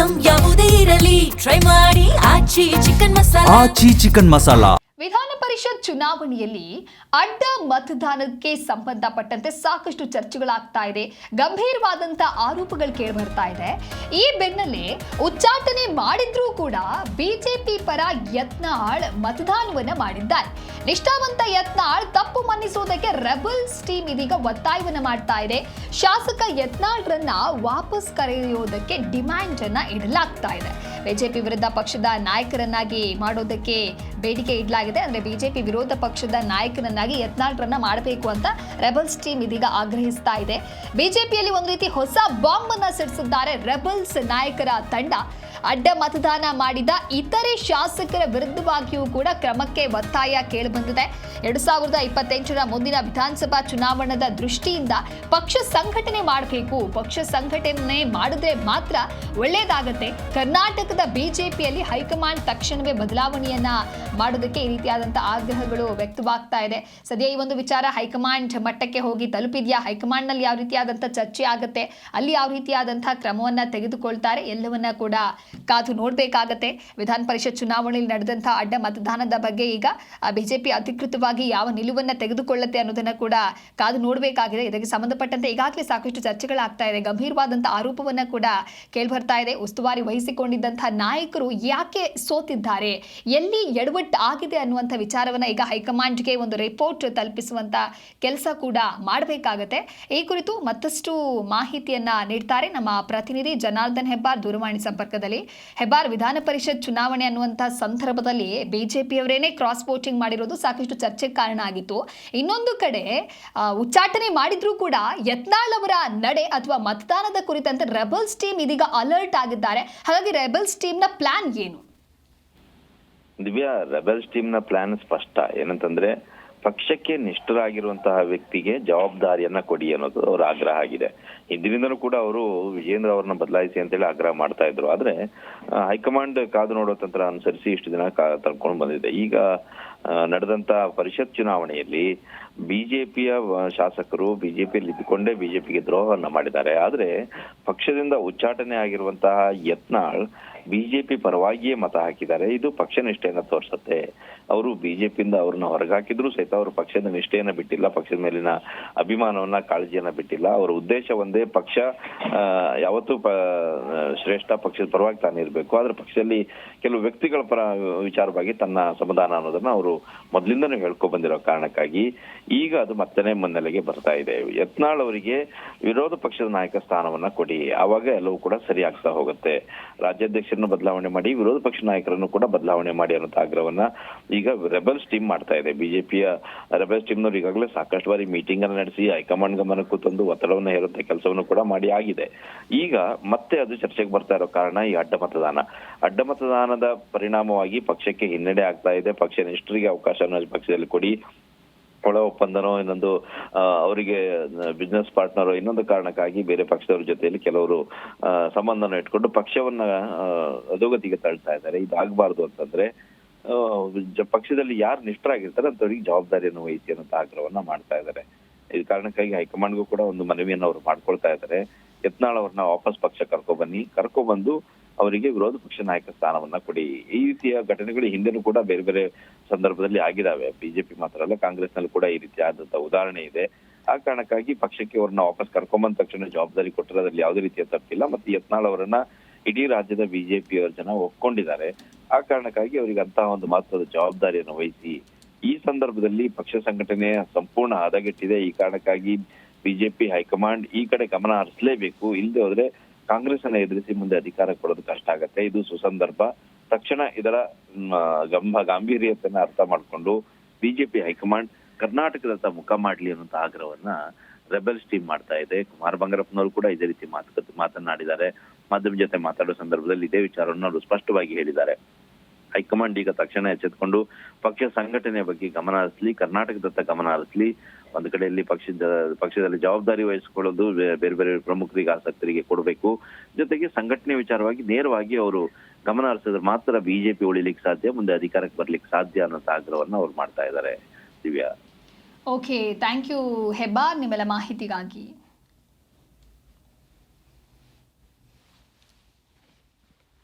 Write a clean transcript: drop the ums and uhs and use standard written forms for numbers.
Item ಯಾವುದೇ ಇರಲಿ try ಮಾಡಿ ಆಚಿ ಚಿಕನ್ ಮಸಾಲಾ. ವಿಧಾನ ಪರಿಷತ್ ಚುನಾವಣೆಯಲ್ಲಿ ಅಡ್ಡ ಮತದಾನಕ್ಕೆ ಸಂಬಂಧಪಟ್ಟಂತೆ ಸಾಕಷ್ಟು ಚರ್ಚೆಗಳಾಗ್ತಾ ಇದೆ, ಗಂಭೀರವಾದಂತ ಆರೋಪಗಳು ಕೇಳಿಬರ್ತಾ ಇದೆ. ಈ ಬೆನ್ನಲ್ಲೇ ಉಚ್ಚಾಟನೆ ಮಾಡಿದ್ರೂ ಕೂಡ ಬಿಜೆಪಿ ಪರ ಯತ್ನಾಳ್ ಮತದಾನವನ್ನ ಮಾಡಿದ್ದಾರೆ. ನಿಷ್ಠಾವಂತ ಯತ್ನಾಳ್ ತಪ್ಪು ಮನ್ನಿಸುವುದಕ್ಕೆ ರೆಬಲ್ಸ್ ಟೀಮ್ ಇದೀಗ ಒತ್ತಾಯವನ್ನ ಮಾಡ್ತಾ ಇದೆ. ಶಾಸಕ ಯತ್ನಾಳ್ರನ್ನ ವಾಪಸ್ ಕರೆಯುವುದಕ್ಕೆ ಡಿಮ್ಯಾಂಡ್ ಅನ್ನ ಇಡಲಾಗ್ತಾ ಇದೆ. ಬಿಜೆಪಿ ವಿರುದ್ಧ ಪಕ್ಷದ ನಾಯಕರನ್ನಾಗಿ ಮಾಡೋದಕ್ಕೆ ಬೇಡಿಕೆ ಇಡಲಾಗಿದೆ. ಅಂದ್ರೆ ಬಿಜೆಪಿ ವಿರೋಧ ಪಕ್ಷದ ನಾಯಕನನ್ನಾಗಿ ಯತ್ನಾಳ್ರನ್ನ ಮಾಡಬೇಕು ಅಂತ ರೆಬಲ್ಸ್ ಟೀಮ್ ಇದೀಗ ಆಗ್ರಹಿಸ್ತಾ ಇದೆ. ಬಿಜೆಪಿಯಲ್ಲಿ ಒಂದು ರೀತಿ ಹೊಸ ಬಾಂಬ್ ಅನ್ನ ಸಿಡಿಸಿದ್ದಾರೆ ರೆಬಲ್ಸ್ ನಾಯಕರ ತಂಡ. ಅಡ್ಡ ಮತದಾನ ಮಾಡಿದ ಇತರೆ ಶಾಸಕರ ವಿರುದ್ಧವಾಗಿಯೂ ಕೂಡ ಕ್ರಮಕ್ಕೆ ಒತ್ತಾಯ ಕೇಳಿಬಂದಿದೆ. 2028ರ ಮುಂದಿನ ವಿಧಾನಸಭಾ ಚುನಾವಣೆಯ ದೃಷ್ಟಿಯಿಂದ ಪಕ್ಷ ಸಂಘಟನೆ ಮಾಡಬೇಕು. ಪಕ್ಷ ಸಂಘಟನೆ ಮಾಡಿದ್ರೆ ಮಾತ್ರ ಒಳ್ಳೆಯದಾಗತ್ತೆ. ಕರ್ನಾಟಕದ ಬಿಜೆಪಿಯಲ್ಲಿ ಹೈಕಮಾಂಡ್ ತಕ್ಷಣವೇ ಬದಲಾವಣೆಯನ್ನ ಮಾಡೋದಕ್ಕೆ ಈ ರೀತಿಯಾದಂತಹ ಆಗ್ರಹಗಳು ವ್ಯಕ್ತವಾಗ್ತಾ ಇದೆ. ಸದ್ಯ ಈ ಒಂದು ವಿಚಾರ ಹೈಕಮಾಂಡ್ ಮಟ್ಟಕ್ಕೆ ಹೋಗಿ ತಲುಪಿದ್ಯಾ? ಹೈಕಮಾಂಡ್ ನಲ್ಲಿ ಯಾವ ರೀತಿಯಾದಂತಹ ಚರ್ಚೆ ಆಗುತ್ತೆ, ಅಲ್ಲಿ ಯಾವ ರೀತಿಯಾದಂತಹ ಕ್ರಮವನ್ನ ತೆಗೆದುಕೊಳ್ತಾರೆ, ಎಲ್ಲವನ್ನ ಕೂಡ ಕಾದು ನೋಡಬೇಕಾಗತ್ತೆ. ವಿಧಾನ ಪರಿಷತ್ ಚುನಾವಣೆಯಲ್ಲಿ ನಡೆದಂತಹ ಅಡ್ಡ ಮತದಾನದ ಬಗ್ಗೆ ಈಗ ಬಿಜೆಪಿ ಅಧಿಕೃತವಾಗಿ ಯಾವ ನಿಲುವನ್ನ ತೆಗೆದುಕೊಳ್ಳುತ್ತೆ ಅನ್ನೋದನ್ನ ಕೂಡ ಕಾದು ನೋಡಬೇಕಾಗಿದೆ. ಇದಕ್ಕೆ ಸಂಬಂಧಪಟ್ಟಂತೆ ಈಗಾಗಲೇ ಸಾಕಷ್ಟು ಚರ್ಚೆಗಳಾಗ್ತಾ ಇದೆ, ಗಂಭೀರವಾದಂತಹ ಆರೋಪವನ್ನ ಕೂಡ ಕೇಳಿಬರ್ತಾ ಇದೆ. ಉಸ್ತುವಾರಿ ವಹಿಸಿಕೊಂಡಿದ್ದಂತಹ ನಾಯಕರು ಯಾಕೆ ಸೋತಿದ್ದಾರೆ, ಎಲ್ಲಿ ಎಡವಟ್ಟು ಆಗಿದೆ ಅನ್ನುವಂಥ ವಿಚಾರವನ್ನ ಈಗ ಹೈಕಮಾಂಡ್ಗೆ ಒಂದು ರಿಪೋರ್ಟ್ ತಲುಪಿಸುವಂತ ಕೆಲಸ ಕೂಡ ಮಾಡಬೇಕಾಗತ್ತೆ. ಈ ಕುರಿತು ಮತ್ತಷ್ಟು ಮಾಹಿತಿಯನ್ನ ನೀಡ್ತಾರೆ ನಮ್ಮ ಪ್ರತಿನಿಧಿ ಜನಾರ್ದನ್ ಹೆಬ್ಬಾರ್ ದೂರವಾಣಿ ಸಂಪರ್ಕದಲ್ಲಿ. ಹೆಬ್ಬಾರ್, ವಿಧಾನ ಪರಿಷತ್ ಚುನಾವಣೆ ಅನ್ನುವಂತಹ ಸಂದರ್ಭದಲ್ಲಿ ಬಿಜೆಪಿಯವರೇನೆ ಕ್ರಾಸ್ ವೋಟಿಂಗ್ ಮಾಡಿರೋದು ಸಾಕಷ್ಟು ಚರ್ಚೆಗೆ ಕಾರಣ ಆಗಿತ್ತು. ಇನ್ನೊಂದು ಕಡೆ ಉಚ್ಚಾಟನೆ ಮಾಡಿದ್ರೂ ಕೂಡ ಯತ್ನಾಳ್ ಅವರ ನಡೆ ಅಥವಾ ಮತದಾನದ ಕುರಿತಂತೆ ರೆಬಲ್ಸ್ ಟೀಮ್ ಇದೀಗ ಅಲರ್ಟ್ ಆಗಿದ್ದಾರೆ. ಹಾಗಾಗಿ ರೆಬಲ್ಸ್ ಟೀಮ್ ನ ಪ್ಲಾನ್ ಏನು? ದಿವ್ಯಾ, ರೆಬಲ್ಸ್ ಟೀಮ್ ನ ಪ್ಲಾನ್ ಸ್ಪಷ್ಟ. ಏನಂತಂದ್ರೆ ಪಕ್ಷಕ್ಕೆ ನಿಷ್ಠರಾಗಿರುವಂತಹ ವ್ಯಕ್ತಿಗೆ ಜವಾಬ್ದಾರಿಯನ್ನ ಕೊಡಿ ಅನ್ನೋದು ಅವರ ಆಗ್ರಹ ಆಗಿದೆ. ಹಿಂದಿನಿಂದನೂ ಕೂಡ ಅವರು ವಿಜೇಂದ್ರ ಅವರನ್ನ ಬದಲಾಯಿಸಿ ಅಂತೇಳಿ ಆಗ್ರಹ ಮಾಡ್ತಾ ಇದ್ರು. ಆದ್ರೆ ಹೈಕಮಾಂಡ್ ಕಾದು ನೋಡೋ ತಂತ್ರ ಅನುಸರಿಸಿ ಇಷ್ಟು ದಿನ ತಳ್ಕೊಂಡು ಬಂದಿದೆ. ಈಗ ನಡೆದಂತ ಪರಿಷತ್ ಚುನಾವಣೆಯಲ್ಲಿ ಬಿಜೆಪಿಯ ಶಾಸಕರು ಬಿಜೆಪಿಯಲ್ಲಿ ಇದ್ದುಕೊಂಡೇ ಬಿಜೆಪಿಗೆ ದ್ರೋಹವನ್ನ ಮಾಡಿದ್ದಾರೆ. ಆದ್ರೆ ಪಕ್ಷದಿಂದ ಉಚ್ಚಾಟನೆ ಆಗಿರುವಂತಹ ಯತ್ನಾಳ್ ಬಿಜೆಪಿ ಪರವಾಗಿಯೇ ಮತ ಹಾಕಿದ್ದಾರೆ. ಇದು ಪಕ್ಷ ನಿಷ್ಠೆಯನ್ನ ತೋರಿಸುತ್ತೆ. ಅವರು ಬಿಜೆಪಿಯಿಂದ ಅವ್ರನ್ನ ಹೊರಗಾಕಿದ್ರು ಸಹಿತ ಅವರು ಪಕ್ಷದ ನಿಷ್ಠೆಯನ್ನ ಬಿಟ್ಟಿಲ್ಲ, ಪಕ್ಷದ ಮೇಲಿನ ಅಭಿಮಾನವನ್ನ ಕಾಳಜಿಯನ್ನ ಬಿಟ್ಟಿಲ್ಲ. ಅವರ ಉದ್ದೇಶ ಒಂದೇ, ಪಕ್ಷ ಯಾವತ್ತೂ ಶ್ರೇಷ್ಠ, ಪಕ್ಷದ ಪರವಾಗಿ ತಾನಿರ್ಬೇಕು. ಆದ್ರೆ ಪಕ್ಷದಲ್ಲಿ ಕೆಲವು ವ್ಯಕ್ತಿಗಳ ಪರ ವಿಚಾರವಾಗಿ ತನ್ನ ಸಮಾಧಾನ ಅನ್ನೋದನ್ನ ಅವರು ಮೊದಲಿಂದನೂ ಹೇಳ್ಕೊ ಬಂದಿರೋ ಕಾರಣಕ್ಕಾಗಿ ಈಗ ಅದು ಮತ್ತೆ ಮುನ್ನೆಲೆಗೆ ಬರ್ತಾ ಇದೆ. ಯತ್ನಾಳ್ ಅವರಿಗೆ ವಿರೋಧ ಪಕ್ಷದ ನಾಯಕ ಸ್ಥಾನವನ್ನ ಕೊಡಿ, ಆವಾಗ ಎಲ್ಲವೂ ಕೂಡ ಸರಿ ಆಗ್ತಾ ಹೋಗುತ್ತೆ. ರಾಜ್ಯಾಧ್ಯಕ್ಷರನ್ನು ಬದಲಾವಣೆ ಮಾಡಿ, ವಿರೋಧ ಪಕ್ಷ ನಾಯಕರನ್ನು ಕೂಡ ಬದಲಾವಣೆ ಮಾಡಿ ಅನ್ನೋ ಆಗ್ರಹವನ್ನ ಈಗ ರೆಬಲ್ಸ್ ಟೀಮ್ ಮಾಡ್ತಾ ಇದೆ. ಬಿಜೆಪಿಯ ರೆಬಲ್ಸ್ ಟೀಮ್ ನವರು ಈಗಾಗಲೇ ಸಾಕಷ್ಟು ಬಾರಿ ಮೀಟಿಂಗ್ ಅನ್ನು ನಡೆಸಿ ಹೈಕಮಾಂಡ್ ಗಮನಕ್ಕೂ ತಂದು ಒತ್ತಡವನ್ನು ಹೇರುವಂತ ಕೆಲಸವನ್ನು ಕೂಡ ಮಾಡಿ ಆಗಿದೆ. ಈಗ ಮತ್ತೆ ಅದು ಚರ್ಚೆಗೆ ಬರ್ತಾ ಇರೋ ಕಾರಣ ಈ ಅಡ್ಡ ಮತದಾನದ ಪರಿಣಾಮವಾಗಿ ಪಕ್ಷಕ್ಕೆ ಹಿನ್ನಡೆ ಆಗ್ತಾ ಇದೆ. ಪಕ್ಷ ನಿಷ್ಠರಿಗೆ ಅವಕಾಶವನ್ನು ಪಕ್ಷದಲ್ಲಿ ಕೊಡಿ, ಒಳ ಒಪ್ಪಂದನೋ ಇನ್ನೊಂದು ಅವರಿಗೆ ಬಿಸ್ನೆಸ್ ಪಾರ್ಟ್ನರ್ ಇನ್ನೊಂದು ಕಾರಣಕ್ಕಾಗಿ ಬೇರೆ ಪಕ್ಷದವ್ರ ಜೊತೆಯಲ್ಲಿ ಕೆಲವರು ಸಂಬಂಧನ ಇಟ್ಕೊಂಡು ಪಕ್ಷವನ್ನ ಅಧೋಗತಿಗೆ ತಳ್ತಾ ಇದ್ದಾರೆ. ಇದಾಗಬಾರ್ದು ಅಂತಂದ್ರೆ ಪಕ್ಷದಲ್ಲಿ ಯಾರು ನಿಷ್ಠರಾಗಿರ್ತಾರೆ ಅಂತವ್ರಿಗೆ ಜವಾಬ್ದಾರಿಯನ್ನು ವಹಿಸಿ ಅನ್ನೋ ಆಗ್ರಹವನ್ನ ಮಾಡ್ತಾ ಇದ್ದಾರೆ. ಈ ಕಾರಣಕ್ಕಾಗಿ ಹೈಕಮಾಂಡ್ಗೂ ಕೂಡ ಒಂದು ಮನವಿಯನ್ನು ಅವರು ಮಾಡ್ಕೊಳ್ತಾ ಇದ್ದಾರೆ. ಯತ್ನಾಳ್ ಅವ್ರನ್ನ ವಾಪಸ್ ಪಕ್ಷ ಕರ್ಕೊಬಂದು ಅವರಿಗೆ ವಿರೋಧ ಪಕ್ಷ ನಾಯಕ ಸ್ಥಾನವನ್ನ ಕೊಡಿ. ಈ ರೀತಿಯ ಘಟನೆಗಳು ಹಿಂದೆನೂ ಕೂಡ ಬೇರೆ ಬೇರೆ ಸಂದರ್ಭದಲ್ಲಿ ಆಗಿದಾವೆ. ಬಿಜೆಪಿ ಮಾತ್ರ ಅಲ್ಲ, ಕಾಂಗ್ರೆಸ್ ನಲ್ಲಿ ಕೂಡ ಈ ರೀತಿ ಆದಂತ ಉದಾಹರಣೆ ಇದೆ. ಆ ಕಾರಣಕ್ಕಾಗಿ ಪಕ್ಷಕ್ಕೆ ಅವ್ರನ್ನ ವಾಪಸ್ ಕರ್ಕೊಂಬಂದ ತಕ್ಷಣ ಜವಾಬ್ದಾರಿ ಕೊಟ್ಟಿರೋದ್ರಲ್ಲಿ ಯಾವುದೇ ರೀತಿಯ ತಪ್ಪಿಲ್ಲ. ಮತ್ತೆ ಯತ್ನಾಳ್ ಅವರನ್ನ ಇಡೀ ರಾಜ್ಯದ ಬಿಜೆಪಿಯವರ ಜನ ಒಪ್ಕೊಂಡಿದ್ದಾರೆ. ಆ ಕಾರಣಕ್ಕಾಗಿ ಅವರಿಗೆ ಅಂತಹ ಒಂದು ಮಹತ್ವದ ಜವಾಬ್ದಾರಿಯನ್ನು ವಹಿಸಿ ಈ ಸಂದರ್ಭದಲ್ಲಿ ಪಕ್ಷ ಸಂಘಟನೆ ಸಂಪೂರ್ಣ ಹದಗೆಟ್ಟಿದೆ. ಈ ಕಾರಣಕ್ಕಾಗಿ ಬಿಜೆಪಿ ಹೈಕಮಾಂಡ್ ಈ ಕಡೆ ಗಮನ ಹರಿಸಲೇಬೇಕು. ಇಲ್ಲದೆ ಹೋದ್ರೆ ಕಾಂಗ್ರೆಸ್ ಅನ್ನ ಎದುರಿಸಿ ಮುಂದೆ ಅಧಿಕಾರ ಕೊಡೋದು ಕಷ್ಟ ಆಗತ್ತೆ. ಇದು ಸುಸಂದರ್ಭ. ತಕ್ಷಣ ಇದರ ಗಾಂಭೀರ್ಯತೆಯನ್ನ ಅರ್ಥ ಮಾಡಿಕೊಂಡು ಬಿಜೆಪಿ ಹೈಕಮಾಂಡ್ ಕರ್ನಾಟಕದತ್ತ ಮುಖ ಮಾಡ್ಲಿ ಅನ್ನುವಂತ ಆಗ್ರಹವನ್ನ ರೆಬಲ್ಸ್ ಟೀಮ್ ಮಾಡ್ತಾ ಇದೆ. ಕುಮಾರ್ ಬಂಗಾರಪ್ಪನವರು ಕೂಡ ಇದೇ ರೀತಿ ಮಾತನಾಡಿದ್ದಾರೆ. ಮಾಧ್ಯಮ ಜೊತೆ ಮಾತಾಡೋ ಸಂದರ್ಭದಲ್ಲಿ ಇದೇ ವಿಚಾರವನ್ನು ಅವರು ಸ್ಪಷ್ಟವಾಗಿ ಹೇಳಿದ್ದಾರೆ. ಹೈಕಮಾಂಡ್ ಈಗ ತಕ್ಷಣ ಎಚ್ಚೆತ್ಕೊಂಡು ಪಕ್ಷ ಸಂಘಟನೆ ಬಗ್ಗೆ ಗಮನ ಹರಿಸಲಿ, ಕರ್ನಾಟಕದತ್ತ ಗಮನ ಹರಿಸಲಿ. ಒಂದು ಕಡೆಯಲ್ಲಿ ಪಕ್ಷದಲ್ಲಿ ಜವಾಬ್ದಾರಿ ವಹಿಸಿಕೊಳ್ಳೋದು ಬೇರೆ ಬೇರೆ ಪ್ರಮುಖರಿಗೆ ಆಸಕ್ತರಿಗೆ ಕೊಡಬೇಕು. ಜೊತೆಗೆ ಸಂಘಟನೆ ವಿಚಾರವಾಗಿ ನೇರವಾಗಿ ಅವರು ಗಮನ ಹರಿಸಿದ್ರೆ ಮಾತ್ರ ಬಿಜೆಪಿ ಉಳಿಲಿಕ್ಕೆ ಸಾಧ್ಯ, ಮುಂದೆ ಅಧಿಕಾರಕ್ಕೆ ಬರ್ಲಿಕ್ಕೆ ಸಾಧ್ಯ ಅನ್ನೋ ಆಗ್ರಹವನ್ನ ಅವ್ರು ಮಾಡ್ತಾ ಇದ್ದಾರೆ. Divya, okay, thank you Hebbar ನಿಮ್ಮೆಲ್ಲ ಮಾಹಿತಿಗಾಗಿ.